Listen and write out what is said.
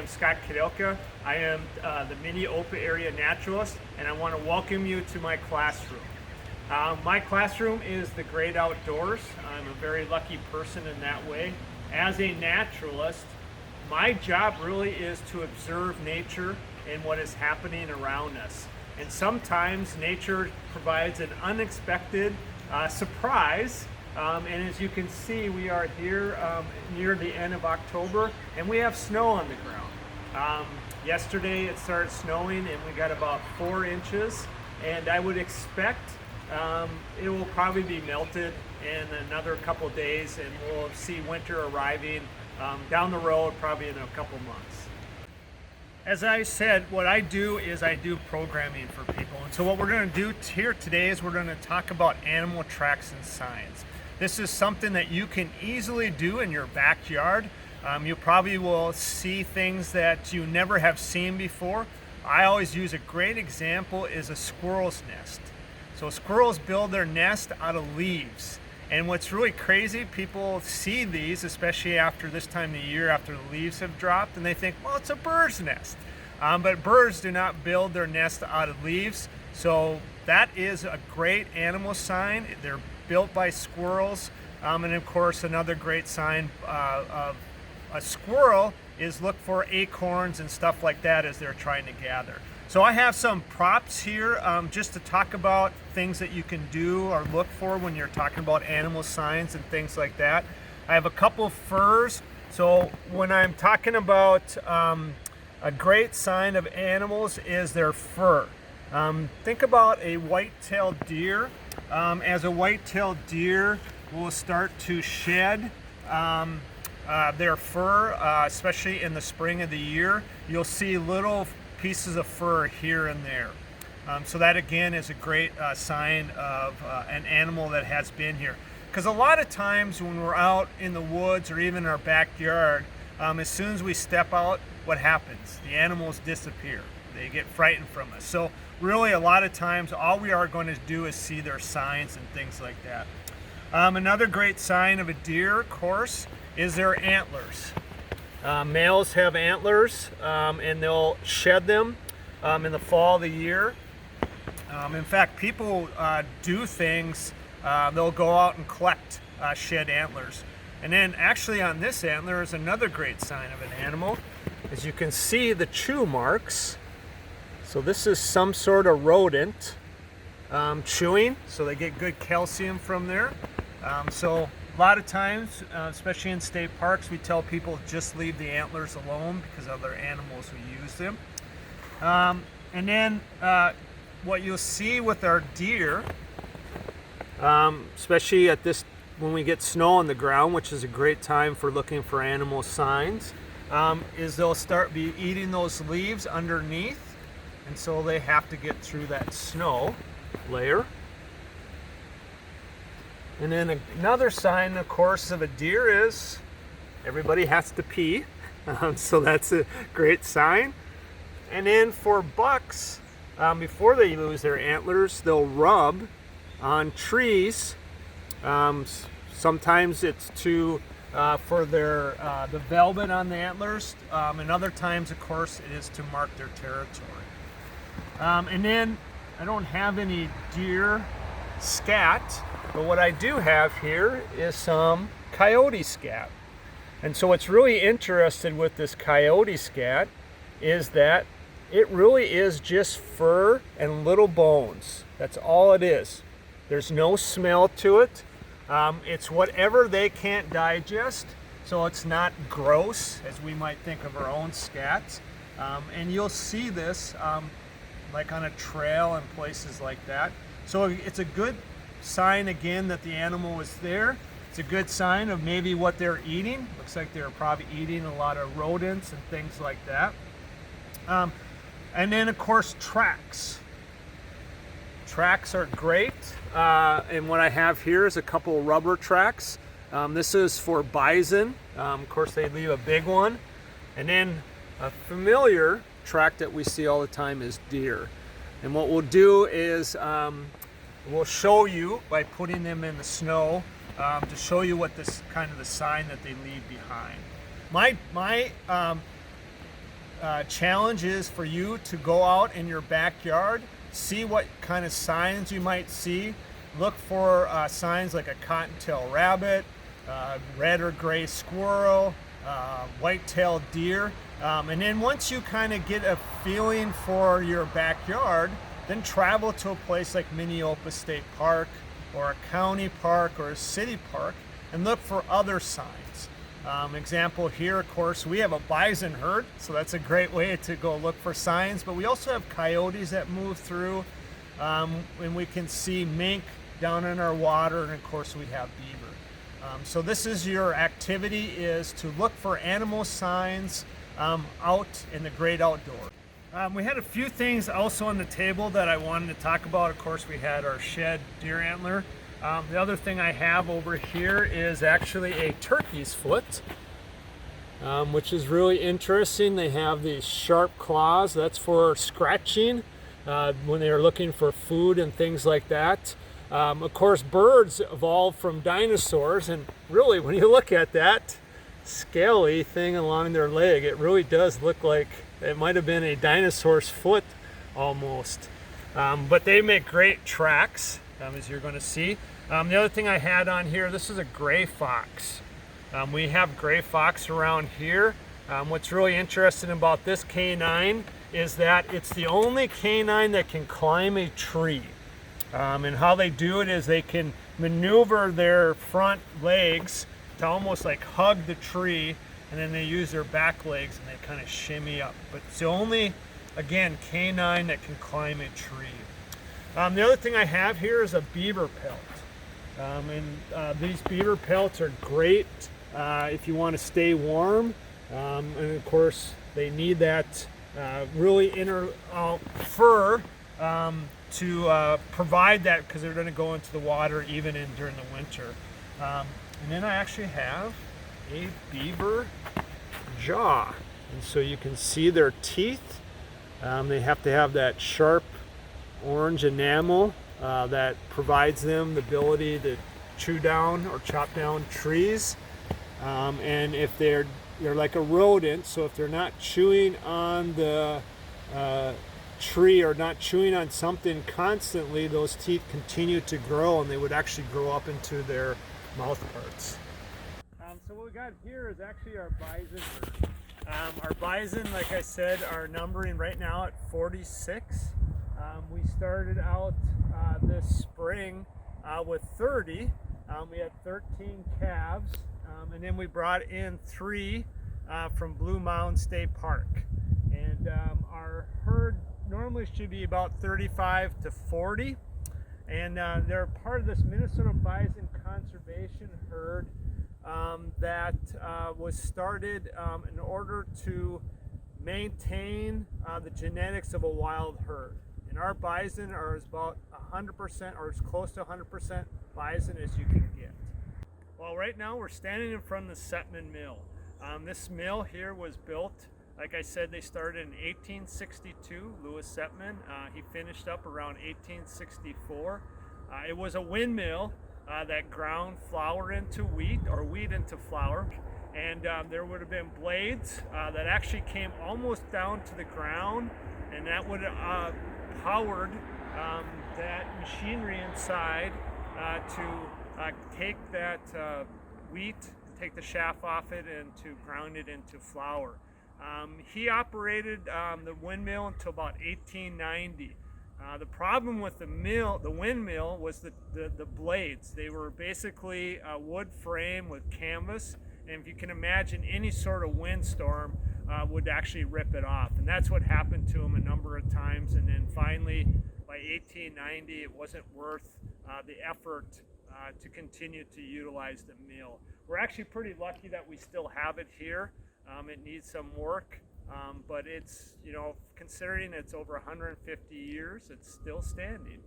am Scott Kadelka. I am the Minneopa area naturalist, and I want to welcome you to my classroom. My classroom is the great outdoors. I'm a very lucky person in that way. As a naturalist, my job really is to observe nature and what is happening around us. And sometimes nature provides an unexpected surprise. And as you can see, we are here near the end of October, and we have snow on the ground. Yesterday it started snowing, and we got about 4 inches, and I would expect it will probably be melted in another couple days, and we'll see winter arriving down the road probably in a couple months. As I said, what I do is I do programming for people. And so what we're going to do here today is we're going to talk about animal tracks and signs. This is something that you can easily do in your backyard. You probably will see things that you never have seen before. I always use a great example is a squirrel's nest. So squirrels build their nest out of leaves. And what's really crazy, people see these, especially after this time of the year, after the leaves have dropped, and they think, well, it's a bird's nest. But birds do not build their nest out of leaves. So that is a great animal sign. They're built by squirrels. And of course, another great sign of a squirrel is look for acorns and stuff like that as they're trying to gather. So I have some props here just to talk about things that you can do or look for when you're talking about animal signs and things like that. I have a couple of furs. So when I'm talking about a great sign of animals is their fur. Think about a white-tailed deer. As a white-tailed deer will start to shed their fur, especially in the spring of the year, you'll see little pieces of fur here and there. So that again is a great sign of an animal that has been here. Because a lot of times when we're out in the woods or even in our backyard, as soon as we step out, what happens? The animals disappear. They get frightened from us. So really a lot of times all we are going to do is see their signs and things like that. Another great sign of a deer, of course, is their antlers. Males have antlers and they'll shed them in the fall of the year. In fact, people do things, they'll go out and collect shed antlers. And then actually on this antler is another great sign of an animal. As you can see the chew marks. So this is some sort of rodent chewing, so they get good calcium from there. So a lot of times, especially in state parks, we tell people just leave the antlers alone because other animals will use them. And then what you'll see with our deer, especially at this when we get snow on the ground, which is a great time for looking for animal signs, is they'll start be eating those leaves underneath, and so they have to get through that snow layer. And then another sign, of course, of a deer is everybody has to pee. So that's a great sign. And then for bucks, before they lose their antlers, they'll rub on trees. Sometimes it's for their the velvet on the antlers, and other times, of course, it is to mark their territory. And then I don't have any deer scat, but what I do have here is some coyote scat. And so what's really interesting with this coyote scat is that it really is just fur and little bones. That's all it is. There's no smell to it. It's whatever they can't digest, so it's not gross as we might think of our own scats. And you'll see this like on a trail and places like that. So it's a good sign again that the animal is there. It's a good sign of maybe what they're eating. Looks like they're probably eating a lot of rodents and things like that. And then of course tracks. Tracks are great. And what I have here is a couple rubber tracks. This is for bison. Of course they leave a big one. And then a familiar track that we see all the time is deer. And what we'll do is we'll show you by putting them in the snow to show you what this kind of the sign that they leave behind. My challenge is for you to go out in your backyard, see what kind of signs you might see. Look for signs like a cottontail rabbit, red or gray squirrel, white-tailed deer. And then once you kind of get a feeling for your backyard, then travel to a place like Minneopa State Park or a county park or a city park and look for other signs. Example here, of course, we have a bison herd, so that's a great way to go look for signs, but we also have coyotes that move through, and we can see mink down in our water, and of course we have beaver. So this is your activity, is to look for animal signs out in the great outdoors. We had a few things also on the table that I wanted to talk about. Of course, we had our shed deer antler. The other thing I have over here is actually a turkey's foot, which is really interesting. They have these sharp claws. That's for scratching when they are looking for food and things like that. Of course, birds evolved from dinosaurs, and really when you look at that scaly thing along their leg, it really does look like it might have been a dinosaur's foot almost. But they make great tracks, as you're going to see. The other thing I had on here, this is a gray fox. We have gray fox around here. What's really interesting about this canine is that it's the only canine that can climb a tree. And how they do it is they can maneuver their front legs to almost like hug the tree, and then they use their back legs and they kind of shimmy up. But it's the only, again, canine that can climb a tree. The other thing I have here is a beaver pelt. These beaver pelts are great if you want to stay warm. And of course, they need that really inner fur to provide that, because they're going to go into the water even during the winter. And then I actually have a beaver jaw. And so you can see their teeth. They have to have that sharp orange enamel that provides them the ability to chew down or chop down trees. And if they're like a rodent, so if they're not chewing on the tree or not chewing on something constantly, those teeth continue to grow, and they would actually grow up into their mouth parts. So what we got here is actually our bison herd. Our bison, like I said, are numbering right now at 46. We started out this spring with 30. We had 13 calves, and then we brought in 3 from Blue Mountain State Park. And our herd normally should be about 35 to 40. And they're part of this Minnesota Bison Conservation Herd that was started in order to maintain the genetics of a wild herd. And our bison are about 100% or as close to 100% bison as you can get. Well, right now we're standing in front of the Setman Mill. This mill here was built, like I said, they started in 1862, Louis Setman. He finished up around 1864. It was a windmill that ground flour into wheat or wheat into flour. And there would have been blades that actually came almost down to the ground, and that would have powered that machinery inside to take that wheat, take the chaff off it, and to ground it into flour. He operated the windmill until about 1890. The problem with the windmill was the blades. They were basically a wood frame with canvas, and if you can imagine, any sort of windstorm would actually rip it off. And that's what happened to him a number of times. And then finally, by 1890, it wasn't worth the effort to continue to utilize the mill. We're actually pretty lucky that we still have it here. It needs some work, but it's, considering it's over 150 years, it's still standing.